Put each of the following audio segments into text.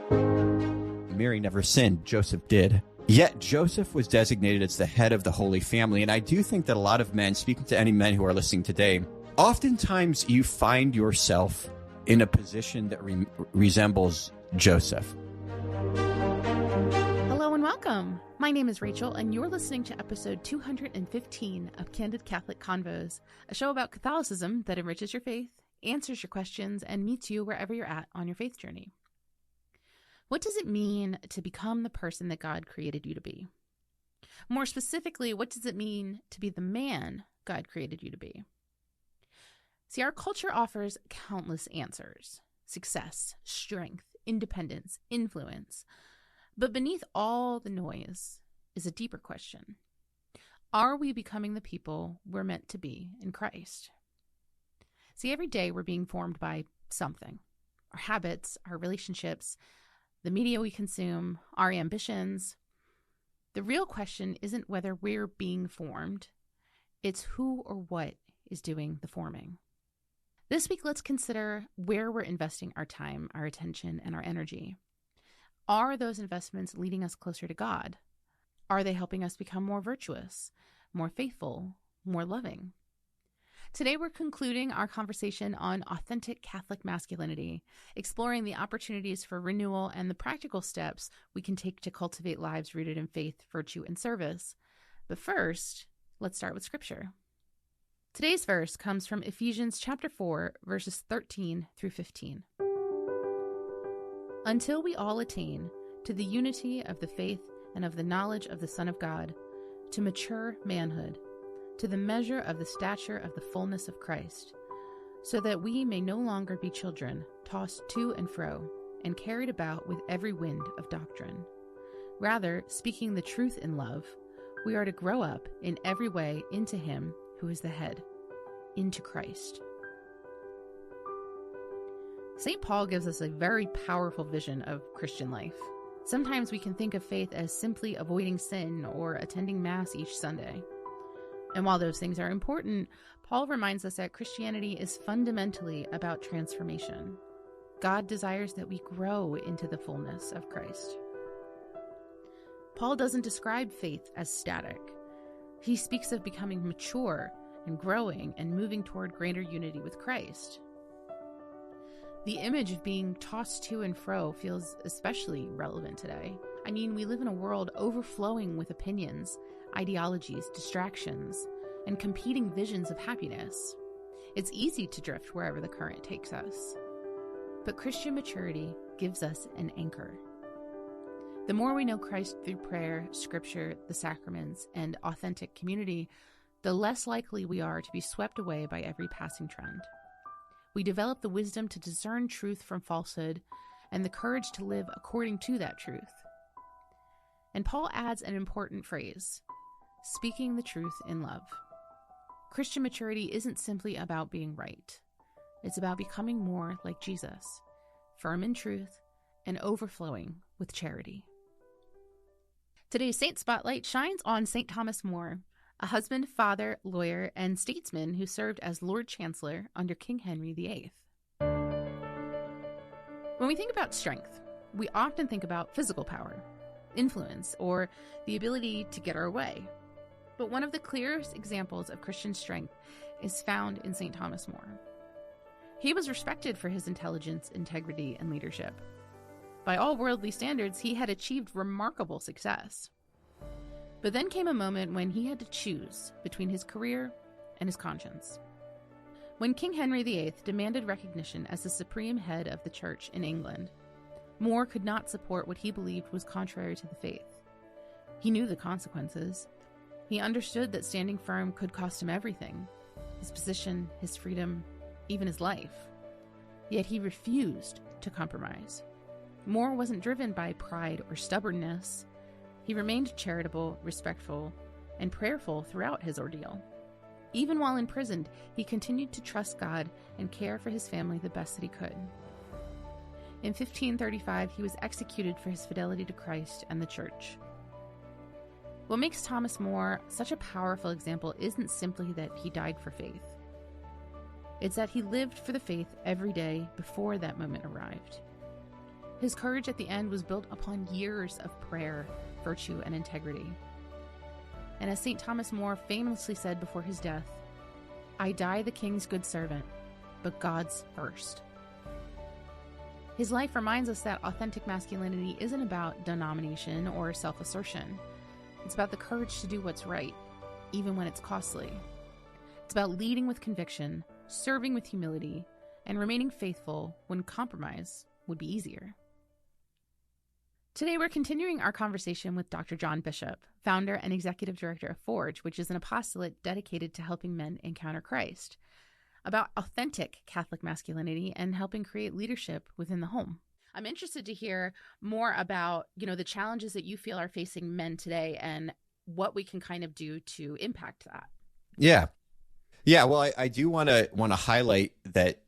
Mary never sinned. Joseph did. Yet Joseph was designated as the head of the Holy Family. And I do think that a lot of men, speaking to any men who are listening today, oftentimes you find yourself in a position that resembles Joseph. Hello and welcome. My name is Rachel, and you're listening to episode 215 of Candid Catholic Convos, a show about Catholicism that enriches your faith, answers your questions, and meets you wherever you're at on your faith journey. What does it mean to become the person that God created you to be? More specifically, what does it mean to be the man God created you to be? See, our culture offers countless answers: success, strength, independence, influence. But beneath all the noise is a deeper question. Are we becoming the people we're meant to be in Christ? See, every day we're being formed by something: our habits, our relationships, the media we consume, our ambitions. The real question isn't whether we're being formed, it's who or what is doing the forming. This week, let's consider where we're investing our time, our attention, and our energy. Are those investments leading us closer to God? Are they helping us become more virtuous, more faithful, more loving? Today, we're concluding our conversation on authentic Catholic masculinity, exploring the opportunities for renewal and the practical steps we can take to cultivate lives rooted in faith, virtue, and service. But first, let's start with Scripture. Today's verse comes from Ephesians chapter 4, verses 13 through 15. Until we all attain to the unity of the faith and of the knowledge of the Son of God, to mature manhood, to the measure of the stature of the fullness of Christ, so that we may no longer be children, tossed to and fro, and carried about with every wind of doctrine. Rather, speaking the truth in love, we are to grow up in every way into Him who is the head, into Christ. St. Paul gives us a very powerful vision of Christian life. Sometimes we can think of faith as simply avoiding sin or attending Mass each Sunday. And while those things are important, Paul reminds us that Christianity is fundamentally about transformation. God desires that we grow into the fullness of Christ. Paul doesn't describe faith as static. He speaks of becoming mature and growing and moving toward greater unity with Christ. The image of being tossed to and fro feels especially relevant today. I mean, we live in a world overflowing with opinions, ideologies, distractions, and competing visions of happiness. It's easy to drift wherever the current takes us. But Christian maturity gives us an anchor. The more we know Christ through prayer, scripture, the sacraments, and authentic community, the less likely we are to be swept away by every passing trend. We develop the wisdom to discern truth from falsehood and the courage to live according to that truth. And Paul adds an important phrase: speaking the truth in love. Christian maturity isn't simply about being right. It's about becoming more like Jesus, firm in truth and overflowing with charity. Today's Saint Spotlight shines on St. Thomas More, a husband, father, lawyer, and statesman who served as Lord Chancellor under King Henry VIII. When we think about strength, we often think about physical power, influence, or the ability to get our way. But one of the clearest examples of Christian strength is found in St. Thomas More. He was respected for his intelligence, integrity, and leadership. By all worldly standards, he had achieved remarkable success. But then came a moment when he had to choose between his career and his conscience. When King Henry VIII demanded recognition as the supreme head of the Church in England, More could not support what he believed was contrary to the faith. He knew the consequences. He understood that standing firm could cost him everything: his position, his freedom, even his life. Yet he refused to compromise. More wasn't driven by pride or stubbornness. He remained charitable, respectful, and prayerful throughout his ordeal. Even while imprisoned, he continued to trust God and care for his family the best that he could. In 1535, he was executed for his fidelity to Christ and the Church. What makes Thomas More such a powerful example isn't simply that he died for faith. It's that he lived for the faith every day before that moment arrived. His courage at the end was built upon years of prayer, virtue, and integrity. And as St. Thomas More famously said before his death, "I die the king's good servant, but God's first." His life reminds us that authentic masculinity isn't about denomination or self-assertion. It's about the courage to do what's right, even when it's costly. It's about leading with conviction, serving with humility, and remaining faithful when compromise would be easier. Today, we're continuing our conversation with Dr. John Bishop, founder and executive director of Forge, which is an apostolate dedicated to helping men encounter Christ, about authentic Catholic masculinity and helping create leadership within the home. I'm interested to hear more about, the challenges that you feel are facing men today and what we can kind of do to impact that. Yeah. Well, I do want to highlight that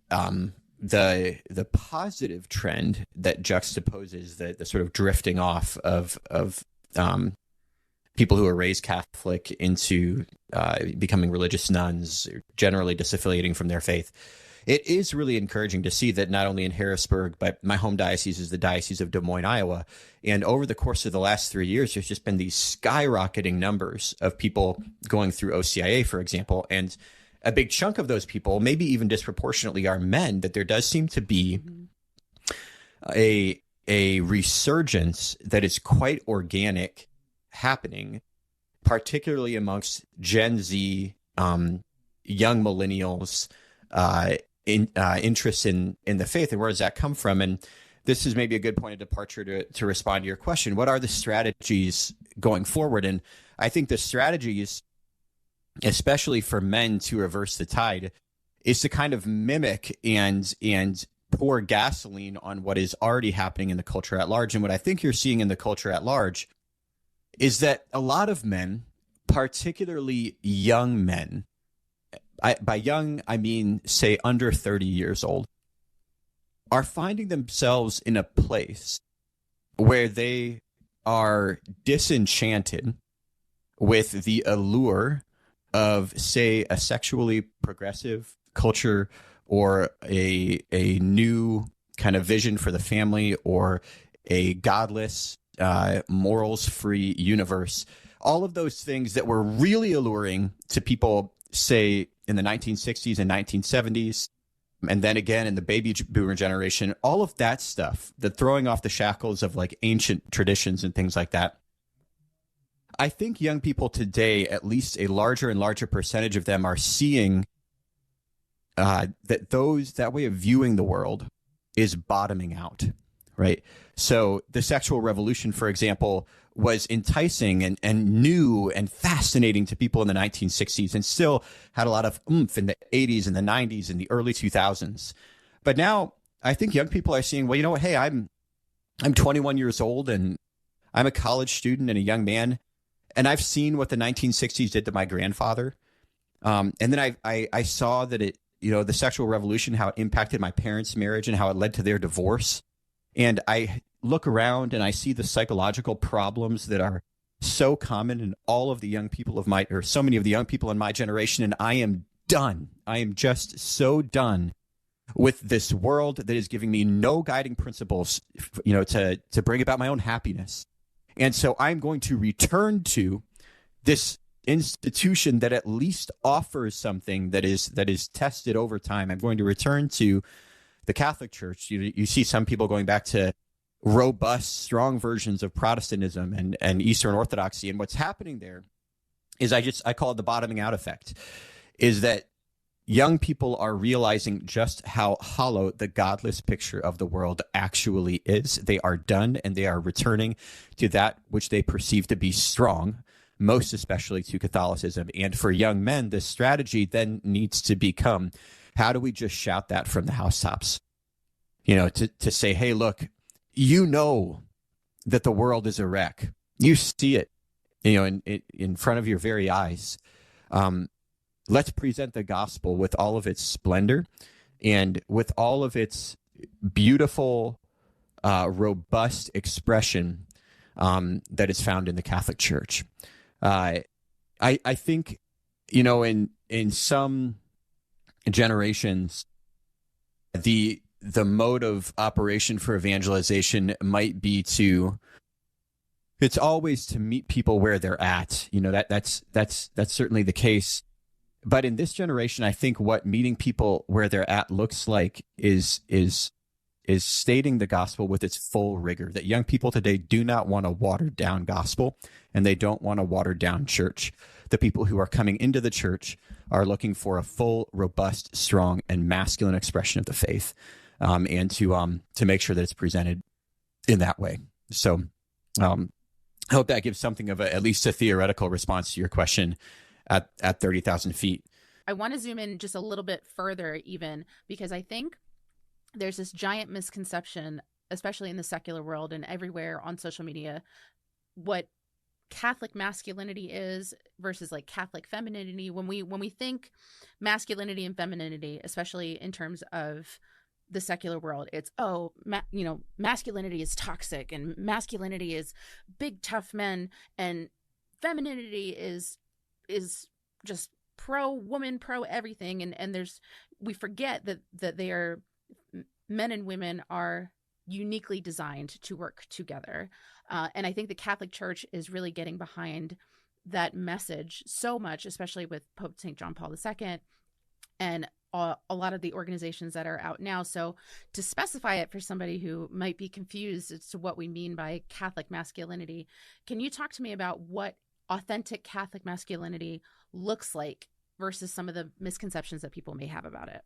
the positive trend that juxtaposes the sort of drifting off of people who are raised Catholic into becoming religious nuns, generally disaffiliating from their faith. It is really encouraging to see that not only in Harrisburg, but my home diocese is the Diocese of Des Moines, Iowa. And over the course of the last 3 years, there's just been these skyrocketing numbers of people going through OCIA, for example. And a big chunk of those people, maybe even disproportionately, are men, that there does seem to be a resurgence that is quite organic happening, particularly amongst Gen Z, young millennials, interest in the faith. And where does that come from? And this is maybe a good point of departure to respond to your question. What are the strategies going forward? And I think the strategies, especially for men to reverse the tide, is to kind of mimic and pour gasoline on what is already happening in the culture at large. And what I think you're seeing in the culture at large is that a lot of men, particularly young men, by young, I mean, say, under 30 years old, are finding themselves in a place where they are disenchanted with the allure of, say, a sexually progressive culture or a new kind of vision for the family or a godless, morals-free universe. All of those things that were really alluring to people, say, in the 1960s and 1970s, and then again in the baby boomer generation, all of that stuff, the throwing off the shackles of like ancient traditions and things like that. I think young people today, at least a larger and larger percentage of them, are seeing that way of viewing the world is bottoming out, right? So the sexual revolution, for example, was enticing and new and fascinating to people in the 1960s, and still had a lot of oomph in the 80s and the 90s and the early 2000s. But now I think young people are seeing, well, you know what? Hey, I'm 21 years old and I'm a college student and a young man. And I've seen what the 1960s did to my grandfather. And then I saw that it, the sexual revolution, how it impacted my parents' marriage and how it led to their divorce. And I look around and I see the psychological problems that are so common in all of the young people so many of the young people in my generation. And I am done. I am just so done with this world that is giving me no guiding principles, to bring about my own happiness. And so I'm going to return to this institution that at least offers something that is tested over time. I'm going to return to the Catholic Church. You see some people going back to robust, strong versions of Protestantism and Eastern Orthodoxy. And what's happening there is I call it the bottoming out effect, is that young people are realizing just how hollow the godless picture of the world actually is. They are done, and they are returning to that which they perceive to be strong, most especially to Catholicism. And for young men, the strategy then needs to become, how do we just shout that from the housetops? To say, hey, look, that the world is a wreck. You see it, in front of your very eyes. Let's present the gospel with all of its splendor and with all of its beautiful, robust expression that is found in the Catholic Church. I think, in some generations, the the mode of operation for evangelization might be it's always to meet people where they're at. That's certainly the case. But in this generation, I think what meeting people where they're at looks like is stating the gospel with its full rigor, that young people today do not want a watered down gospel, and they don't want a watered down church. The people who are coming into the church are looking for a full, robust, strong, and masculine expression of the faith, and to make sure that it's presented in that way. So I hope that gives something of at least a theoretical response to your question at 30,000 feet. I want to zoom in just a little bit further even, because I think there's this giant misconception, especially in the secular world and everywhere on social media, what Catholic masculinity is versus like Catholic femininity. When we think masculinity and femininity, especially in terms of the secular world, it's masculinity is toxic and masculinity is big tough men, and femininity is just pro woman, pro everything, and we forget that they are, men and women are uniquely designed to work together. And I think the Catholic Church is really getting behind that message so much, especially with Pope St. John Paul II and a lot of the organizations that are out now. So to specify it for somebody who might be confused as to what we mean by Catholic masculinity, can you talk to me about what authentic Catholic masculinity looks like versus some of the misconceptions that people may have about it?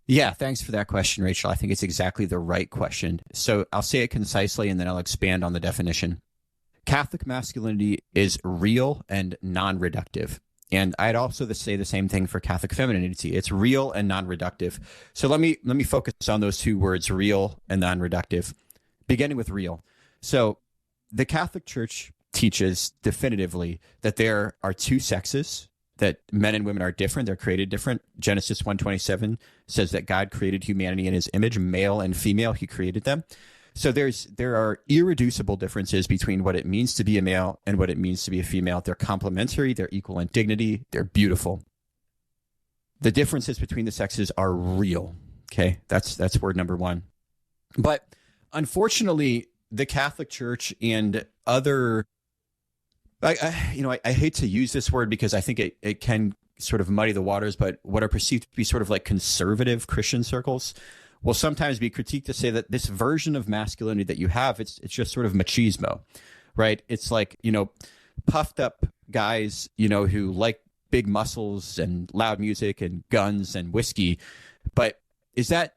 Yeah, thanks for that question, Rachel. I think it's exactly the right question. So I'll say it concisely, and then I'll expand on the definition. Catholic masculinity is real and non-reductive. And I'd also say the same thing for Catholic femininity. It's real and non-reductive. So let me focus on those two words, real and non-reductive, beginning with real. So the Catholic Church teaches definitively that there are two sexes, that men and women are different. They're created different. Genesis 1:27 says that God created humanity in his image, male and female. He created them. So there are irreducible differences between what it means to be a male and what it means to be a female. They're complementary. They're equal in dignity. They're beautiful. The differences between the sexes are real. Okay, that's word number one. But unfortunately, the Catholic Church and other, I hate to use this word because I think it can sort of muddy the waters, but what are perceived to be sort of like conservative Christian circles will sometimes be critiqued to say that this version of masculinity that you have, it's just sort of machismo, right? It's like, puffed up guys, who like big muscles and loud music and guns and whiskey. But is that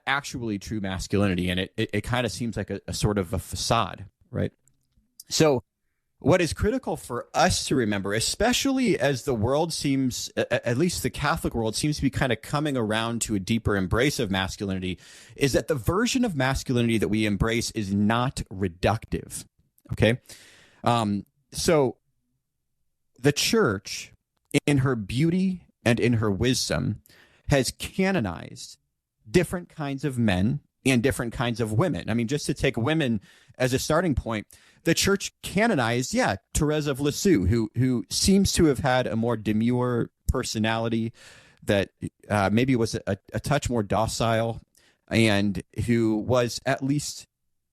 actually true masculinity? And it kind of seems like a sort of a facade, right? So what is critical for us to remember, especially as the world seems, at least the Catholic world seems to be kind of coming around to a deeper embrace of masculinity, is that the version of masculinity that we embrace is not reductive. Okay. So the church, in her beauty and in her wisdom, has canonized different kinds of men and different kinds of women. I mean, just to take women as a starting point, the church canonized, Therese of Lisieux, who seems to have had a more demure personality, that maybe was a touch more docile, and who was, at least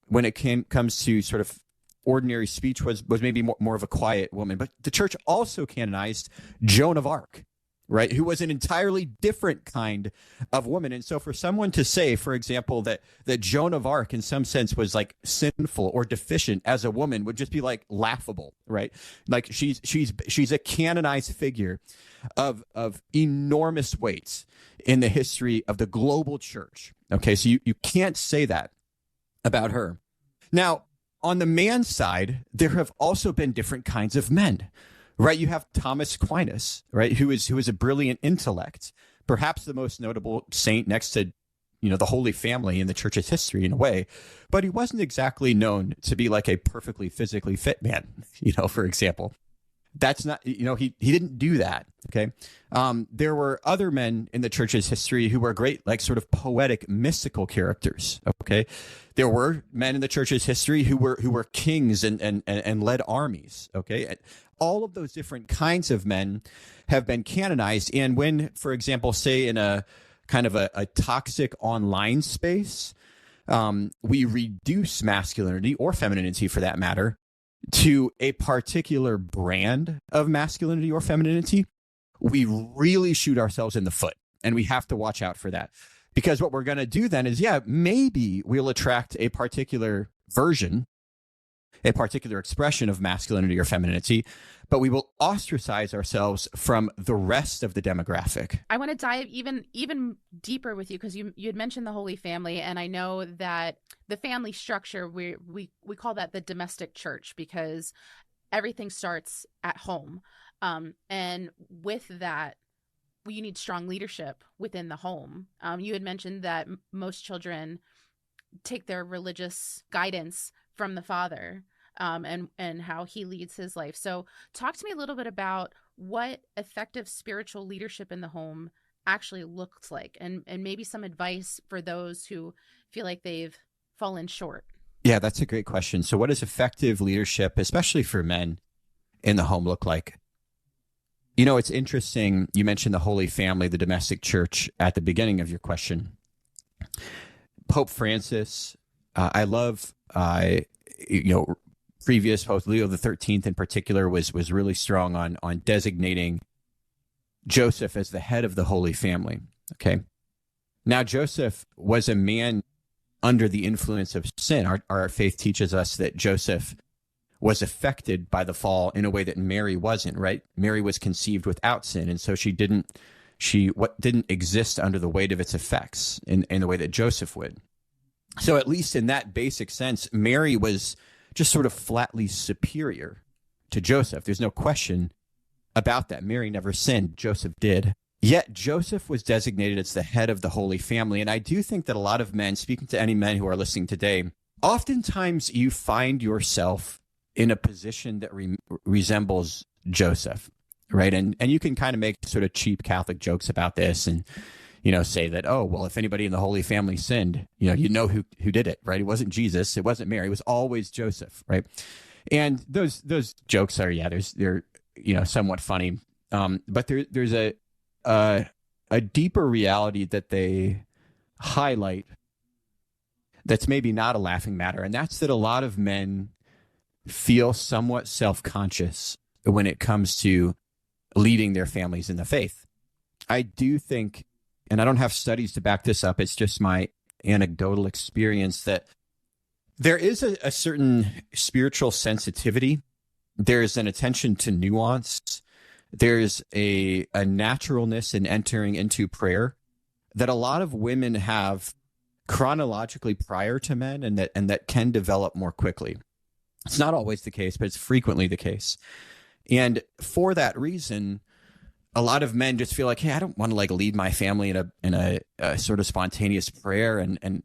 when it comes to sort of ordinary speech, was maybe more of a quiet woman. But the church also canonized Joan of Arc, right, who was an entirely different kind of woman. And so for someone to say, for example, that Joan of Arc in some sense was like sinful or deficient as a woman would just be like laughable, right? Like she's a canonized figure of enormous weight in the history of the global church. Okay, so you can't say that about her. Now, on the man's side, there have also been different kinds of men. Right, you have Thomas Aquinas, right, who is a brilliant intellect, perhaps the most notable saint next to, the Holy Family in the church's history in a way, but he wasn't exactly known to be like a perfectly physically fit man, for example. That's not, he didn't do that. Okay. There were other men in the church's history who were great, like sort of poetic, mystical characters. Okay. There were men in the church's history who were kings and led armies. Okay. All of those different kinds of men have been canonized. And when, for example, say in a kind of a toxic online space. We reduce masculinity or femininity, for that matter, to a particular brand of masculinity or femininity. We really shoot ourselves in the foot, and we have to watch out for that. Because what we're going to do then is, maybe we'll attract a particular version, a particular expression of masculinity or femininity, but we will ostracize ourselves from the rest of the demographic. I want to dive even deeper with you, because you had mentioned the Holy Family, and I know that the family structure, we call that the domestic church, because everything starts at home. And with that, you need strong leadership within the home. You had mentioned that most children take their religious guidance from the father, and how he leads his life. So talk to me a little bit about what effective spiritual leadership in the home actually looks like, and maybe some advice for those who feel like they've fallen short. Yeah, that's a great question. So what does effective leadership, especially for men, in the home look like? You know, it's interesting. You mentioned the Holy Family, the domestic church, at the beginning of your question. Pope Francis, I love, previous Pope Leo the 13th in particular was really strong on designating Joseph as the head of the Holy Family. Okay. Now, Joseph was a man under the influence of sin. Our faith teaches us that Joseph was affected by the fall in a way that Mary wasn't, right? Mary was conceived without sin, and so she didn't exist under the weight of its effects in the way that Joseph would. So at least in that basic sense, Mary was just sort of flatly superior to Joseph. There's no question about that. Mary never sinned. Joseph did. Yet Joseph was designated as the head of the Holy Family. And I do think that a lot of men, speaking to any men who are listening today, oftentimes you find yourself in a position that resembles Joseph, right? And you can kind of make sort of cheap Catholic jokes about this and, say that, oh, well, if anybody in the Holy Family sinned, you know who did it, right? It wasn't Jesus. It wasn't Mary. It was always Joseph, right? And those jokes are, they're somewhat funny. But there's a deeper reality that they highlight that's maybe not a laughing matter. And that's that a lot of men feel somewhat self-conscious when it comes to leading their families in the faith. I do think, and I don't have studies to back this up, it's just my anecdotal experience, that there is a certain spiritual sensitivity. There's an attention to nuance. There's a naturalness in entering into prayer that a lot of women have chronologically prior to men, and that can develop more quickly. It's not always the case, but it's frequently the case. And for that reason, a lot of men just feel like, hey, I don't want to lead my family in a sort of spontaneous prayer. And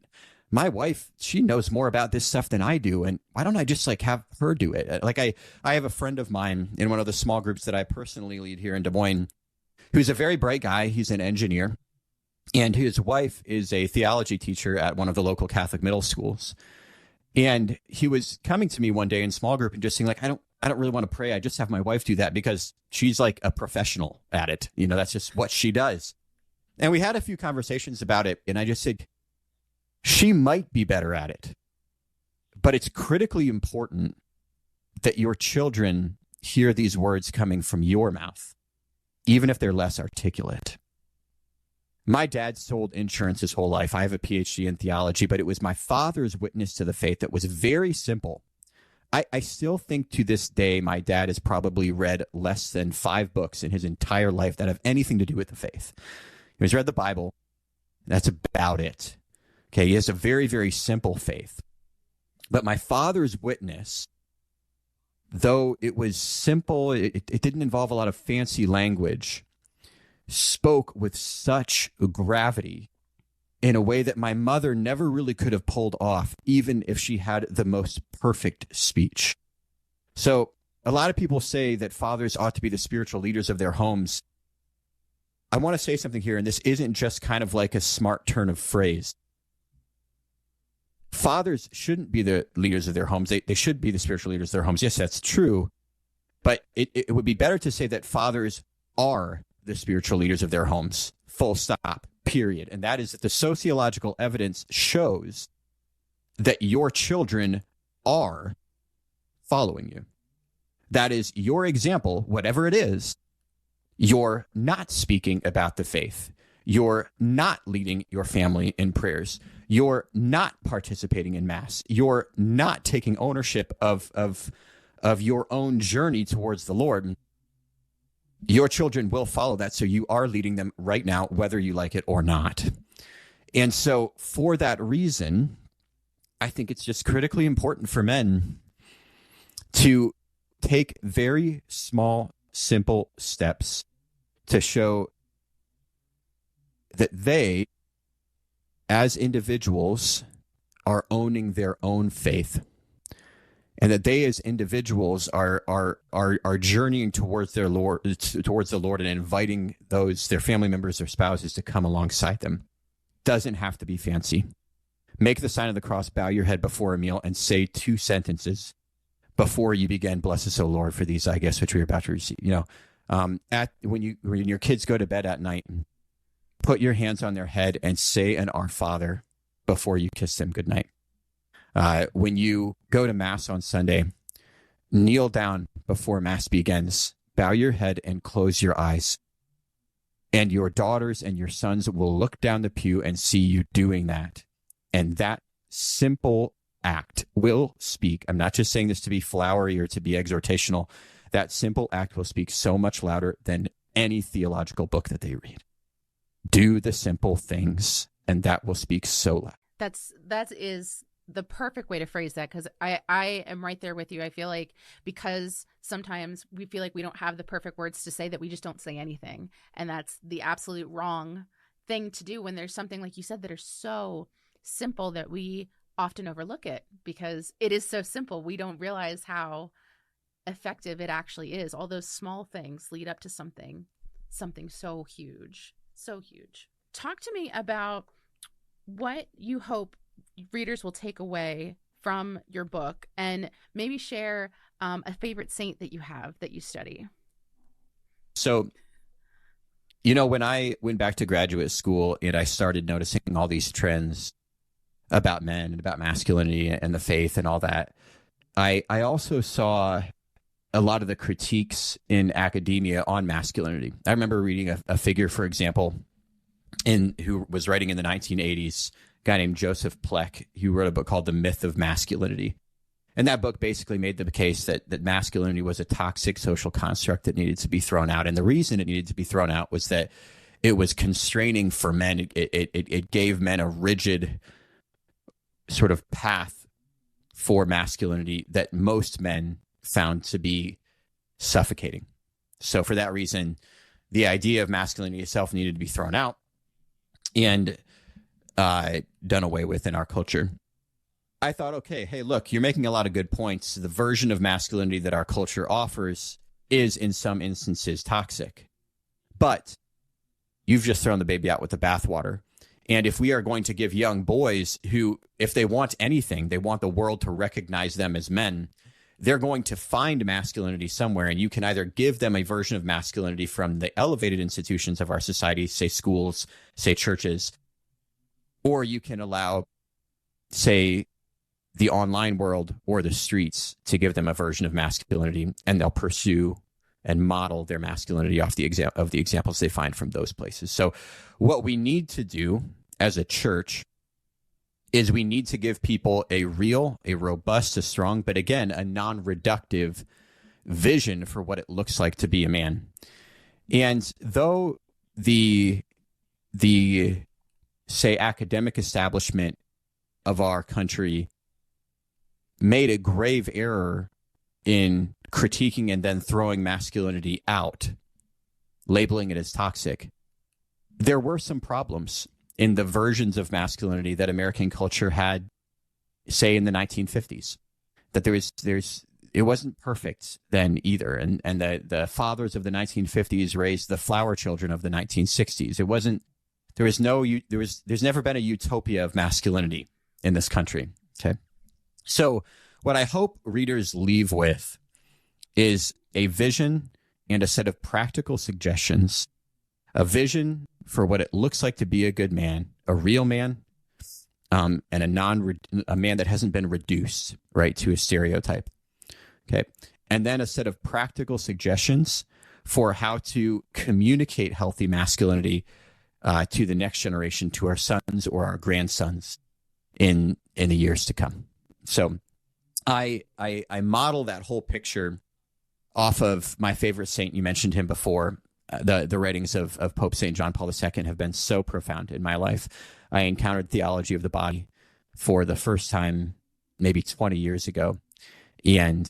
my wife, she knows more about this stuff than I do. And why don't I just have her do it? I have a friend of mine in one of the small groups that I personally lead here in Des Moines, who's a very bright guy. He's an engineer, and his wife is a theology teacher at one of the local Catholic middle schools. And he was coming to me one day in small group and just saying, I don't really want to pray. I just have my wife do that because she's a professional at it. That's just what she does. And we had a few conversations about it. And I just said, she might be better at it, but it's critically important that your children hear these words coming from your mouth, even if they're less articulate. My dad sold insurance his whole life. I have a PhD in theology, but it was my father's witness to the faith that was very simple. I still think to this day, my dad has probably read less than 5 books in his entire life that have anything to do with the faith. He's read the Bible. That's about it. Okay, he has a very, very simple faith. But my father's witness, though it was simple, it didn't involve a lot of fancy language, spoke with such gravity in a way that my mother never really could have pulled off, even if she had the most perfect speech. So a lot of people say that fathers ought to be the spiritual leaders of their homes. I want to say something here, and this isn't just kind of like a smart turn of phrase. Fathers shouldn't be the leaders of their homes. They should be the spiritual leaders of their homes. Yes, that's true. But it would be better to say that fathers are the spiritual leaders of their homes. Full stop. period. And that is that the sociological evidence shows that your children are following you. That is your example, whatever it is. You're not speaking about the faith. You're not leading your family in prayers. You're not participating in Mass. You're not taking ownership of your own journey towards the Lord. Your children will follow that, so you are leading them right now, whether you like it or not. And so for that reason, I think it's just critically important for men to take very small, simple steps to show that they, as individuals, are owning their own faith, and that they, as individuals, are journeying towards their Lord, towards the Lord, and inviting their family members, their spouses, to come alongside them. Doesn't have to be fancy. Make the sign of the cross, bow your head before a meal, and say 2 sentences before you begin. Bless us, O Lord, for these I guess which we are about to receive. When your kids go to bed at night, put your hands on their head and say an Our Father before you kiss them goodnight. When you go to Mass on Sunday, kneel down before Mass begins, bow your head and close your eyes. And your daughters and your sons will look down the pew and see you doing that. And that simple act will speak. I'm not just saying this to be flowery or to be exhortational. That simple act will speak so much louder than any theological book that they read. Do the simple things, and that will speak so loud. That is the perfect way to phrase that, because I am right there with you. I feel like because sometimes we feel like we don't have the perfect words to say, that we just don't say anything. And that's the absolute wrong thing to do when there's something, like you said, that are so simple that we often overlook it because it is so simple. We don't realize how effective it actually is. All those small things lead up to something so huge. So huge. Talk to me about what you hope readers will take away from your book, and maybe share a favorite saint that you have that you study. So, when I went back to graduate school and I started noticing all these trends about men and about masculinity and the faith and all that, I also saw a lot of the critiques in academia on masculinity. I remember reading a figure, for example, who was writing in the 1980s, a guy named Joseph Pleck, who wrote a book called The Myth of Masculinity. And that book basically made the case that masculinity was a toxic social construct that needed to be thrown out. And the reason it needed to be thrown out was that it was constraining for men. It gave men a rigid sort of path for masculinity that most men found to be suffocating. So for that reason, the idea of masculinity itself needed to be thrown out and done away with in our culture. I thought, okay, hey, look, you're making a lot of good points. The version of masculinity that our culture offers is in some instances toxic, but you've just thrown the baby out with the bathwater. And if we are going to give young boys who, if they want anything, they want the world to recognize them as men, they're going to find masculinity somewhere. And you can either give them a version of masculinity from the elevated institutions of our society, say schools, say churches, or you can allow, say, the online world or the streets to give them a version of masculinity, and they'll pursue and model their masculinity off the examples they find from those places. So what we need to do as a church is we need to give people a real, a robust, a strong, but again, a non-reductive vision for what it looks like to be a man. And though the say, academic establishment of our country made a grave error in critiquing and then throwing masculinity out, labeling it as toxic, there were some problems in the versions of masculinity that American culture had, say, in the 1950s. That it wasn't perfect then either, and the fathers of the 1950s raised the flower children of the 1960s. There's never been a utopia of masculinity in this country. Okay. So what I hope readers leave with is a vision and a set of practical suggestions, a vision for what it looks like to be a good man, a real man, and a man that hasn't been reduced, right, to a stereotype. Okay. And then a set of practical suggestions for how to communicate healthy masculinity to the next generation, to our sons or our grandsons in the years to come. So I model that whole picture off of my favorite saint. You mentioned him before. The writings of Pope St. John Paul II have been so profound in my life. I encountered theology of the body for the first time maybe 20 years ago, and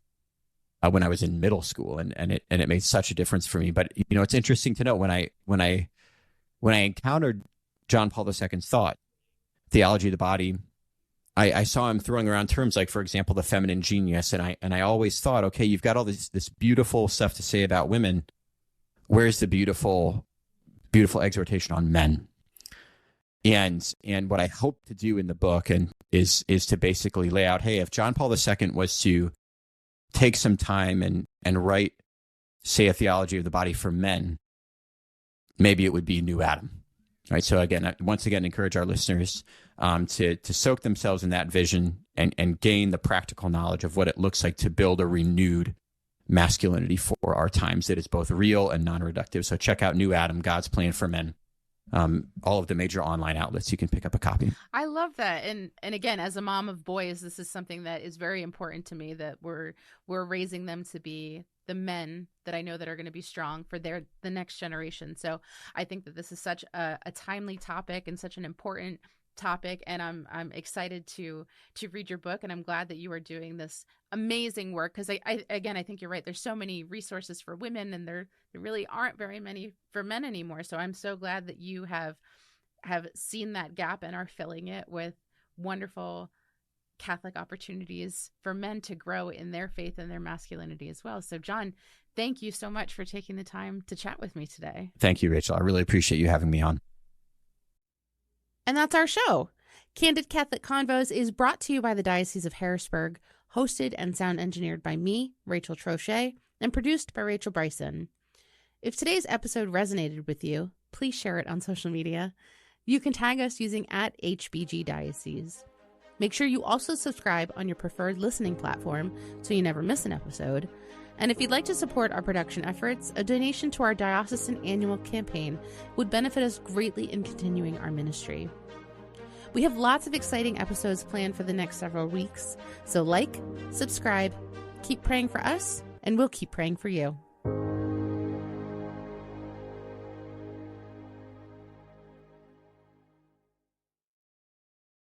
when I was in middle school, and it made such a difference for me. But it's interesting to note when I encountered John Paul II's thought, theology of the body, I saw him throwing around terms like, for example, the feminine genius, and I always thought, okay, you've got all this beautiful stuff to say about women. Where's the beautiful exhortation on men? And what I hope to do in the book is to basically lay out, hey, if John Paul II was to take some time and write, say, a theology of the body for men, maybe it would be New Adam, right? So again, once again, encourage our listeners to soak themselves in that vision and gain the practical knowledge of what it looks like to build a renewed masculinity for our times that is both real and non-reductive. So check out New Adam, God's Plan for Men. All of the major online outlets, you can pick up a copy. I love that. And again, as a mom of boys, this is something that is very important to me, that we're raising them to be the men that I know that are going to be strong for the next generation. So I think that this is such a timely topic and such an important topic, and I'm excited to read your book, and I'm glad that you are doing this amazing work, because I think you're right. There's so many resources for women, and there really aren't very many for men anymore. So I'm so glad that you have seen that gap and are filling it with wonderful Catholic opportunities for men to grow in their faith and their masculinity as well. So John, thank you so much for taking the time to chat with me today. Thank you, Rachel. I really appreciate you having me on. And that's our show. Candid Catholic Convos is brought to you by the Diocese of Harrisburg, hosted and sound engineered by me, Rachel Trochet, and produced by Rachel Bryson. If today's episode resonated with you, please share it on social media. You can tag us using @HBGDiocese. Make sure you also subscribe on your preferred listening platform so you never miss an episode. And if you'd like to support our production efforts, a donation to our diocesan annual campaign would benefit us greatly in continuing our ministry. We have lots of exciting episodes planned for the next several weeks, so subscribe, keep praying for us, and we'll keep praying for you.